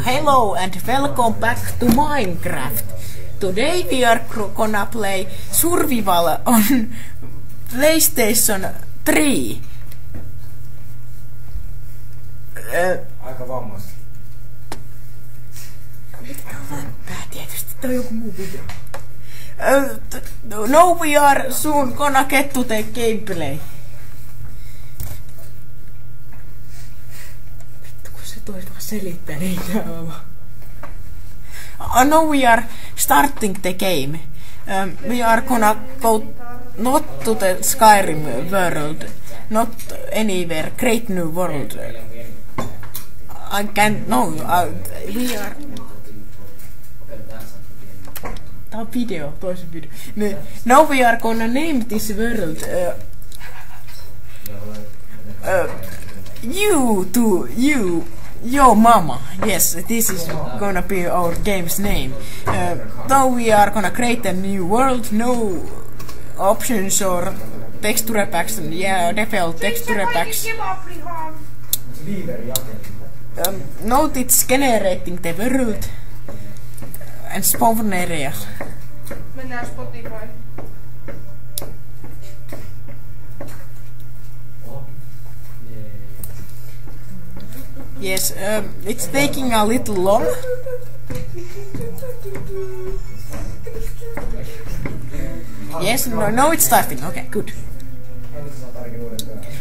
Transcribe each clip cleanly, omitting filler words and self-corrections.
Hello and welcome back to Minecraft. Today we are gonna play survival on PlayStation 3. Aika vammasta. Tietysti, tää on joku muu video. No we are soon gonna get to the gameplay. Vittu kun se tois vaan selittää niitä olla. No we are starting the game. We are gonna go not to the Skyrim world, not anywhere, great new world. I can't, no, we are... Tää on video, toisen video. Now we are gonna name this world your mama. Yes, this is gonna be our game's name. Now we are gonna create a new world, no options or texture packs. Yeah, default texture packs. Note it's generating the world and spawn areas. Mennään Spotify. Yes, it's taking a little long. Yes, no, it's starting. Okay, good.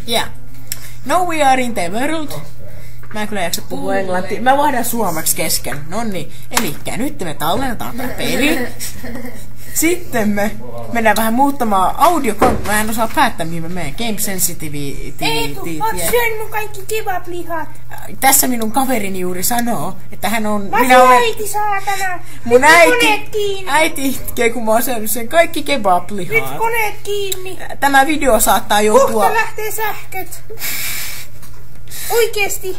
Yeah. Now we are in the world. Mä en kyllä jaksa puhua englantia. Mä vaihdan suomeksi kesken. Noniin. Elikkä nyt me tallennetaan tää peli. Sitten me mennään vähän muuttamaan audiokontoa. Mä en osaa päättää mihin mä menen. Game sensitivity. Eetu, oot syönyt mun kaikki kebablihat. Tässä minun kaverini juuri sanoo, että hän on... Minä olen... äiti saatana. Mun äiti itkee, kun mä oon syönyt sen kaikki kebablihat. Nyt koneet kiinni. Tämä video saattaa joutua... Kohta lähtee sähköt. Oikeesti.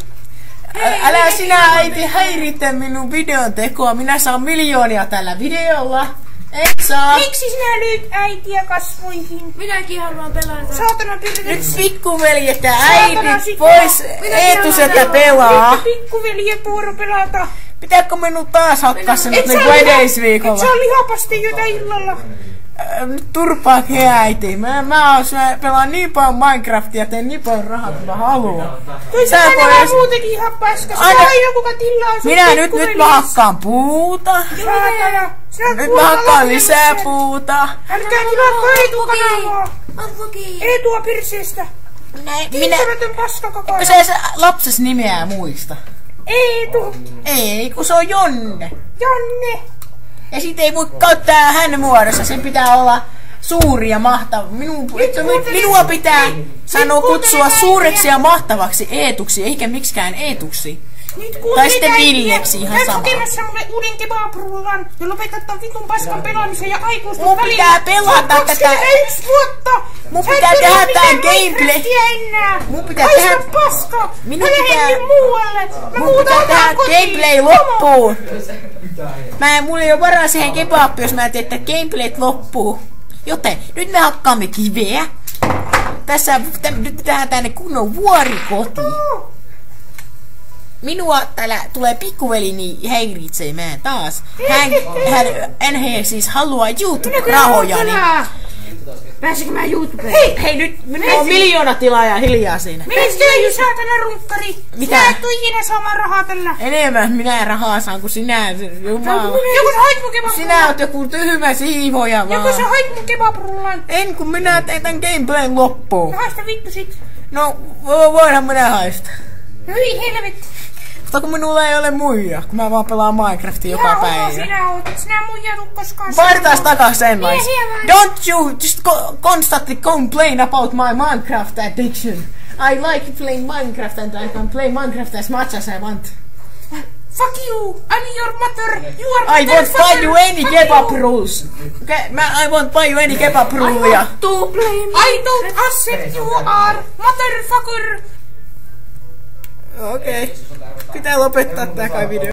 Älä sinä äiti häiritä minun videon tekoa. Minä saan miljoonia tällä videolla. Et saa. Miksi sinä lyöt äitiä kasvoihin? Minäkin haluan pelata. Saatana pirret. Nyt pikkuveljet ja äidit pois Eetuselta pelaa. Pikkuveljen vuoro pelata. Pitääkö minun taas hakkaa sen nyt niinku edellisviikolla? Et saa lihapasti jota illalla. Nyt turpaa äiti. Mä pelaan niin paljon Minecraftia ja teen niin paljon rahaa kuin mä haluan. Sä voi muutenkin ihan paskas. Aina kuka tilaa sun minä nyt mä hakkaan puuta. Saatana. Nyt mä hakkaan lisää puuta. Älkää tilaatko Eetu-kanavaa. Eetua pirseestä. Kiittämätön paskakaka. Se lapses nimeä muista. Eetu. Ei, kun se on Jonne. Jonne. Ja sit ei voi käyttää hän muodossa, sen pitää olla suuri ja mahtava. Minua pitää sanoa kutsua suureksi ja mahtavaksi Eetuksi, eikä miksikään Eetuksi. Tai sitten Villeksi ihan sama. Käyt hakemassa mulle uuden kebabrullan ja lopetat tämän vitun paskan pelaamisen ja aikuista mun pitää pelata tätä. 21 vuotta! Mun pitää tehdä tää gameplay. Mun pitää tehdä paska! Minun pitää muualle! Mun pitää tehdä gameplay loppuun. Mulla ei oo varaa siihen kebabbiin, jos mä en tee gameplayt loppuun. Joten nyt me hakkaamme kiveä. Nyt tehdään tänne kunnon vuorikoti. Minua täällä tulee pikkuvelini häiritsemään taas. Hän siis haluaa YouTube-rahojani. Pääsikö mä YouTubeen? Hei nyt, minulla on miljoona tilaajaa hiljaa siinä. Mistä ei saatana runkkari? Mitä? Sä et tuu ikinä saamaan rahaa tällä. Enemmän minä rahaa saan kuin sinä. Jumala. Joku sä hait mun kebabrullan. Sinä oot joku tyhmä siivoja vaan. Joku sä hait mun kebabrullan. En kun minä teen tän gameplayn loppuun. Haista vittu sit. No voinhan minä haista. Hyi helvetti. Mutta kun minulla ei ole muija, kun mä vaan pelaan Minecraftia joka päivä. Sinä oot, et sinä muija tuu koskaan. Vaihdetaan takas ennais. Don't you just constantly complain about my Minecraft addiction. I like playing Minecraft and I can play Minecraft as much as I want. Fuck you! I'm your mother! You are I won't buy you any kebab rolls. Okay, I won't buy you any kebab rollia. I don't accept you are motherfucker! Okei. Pitää lopettaa tää kai video.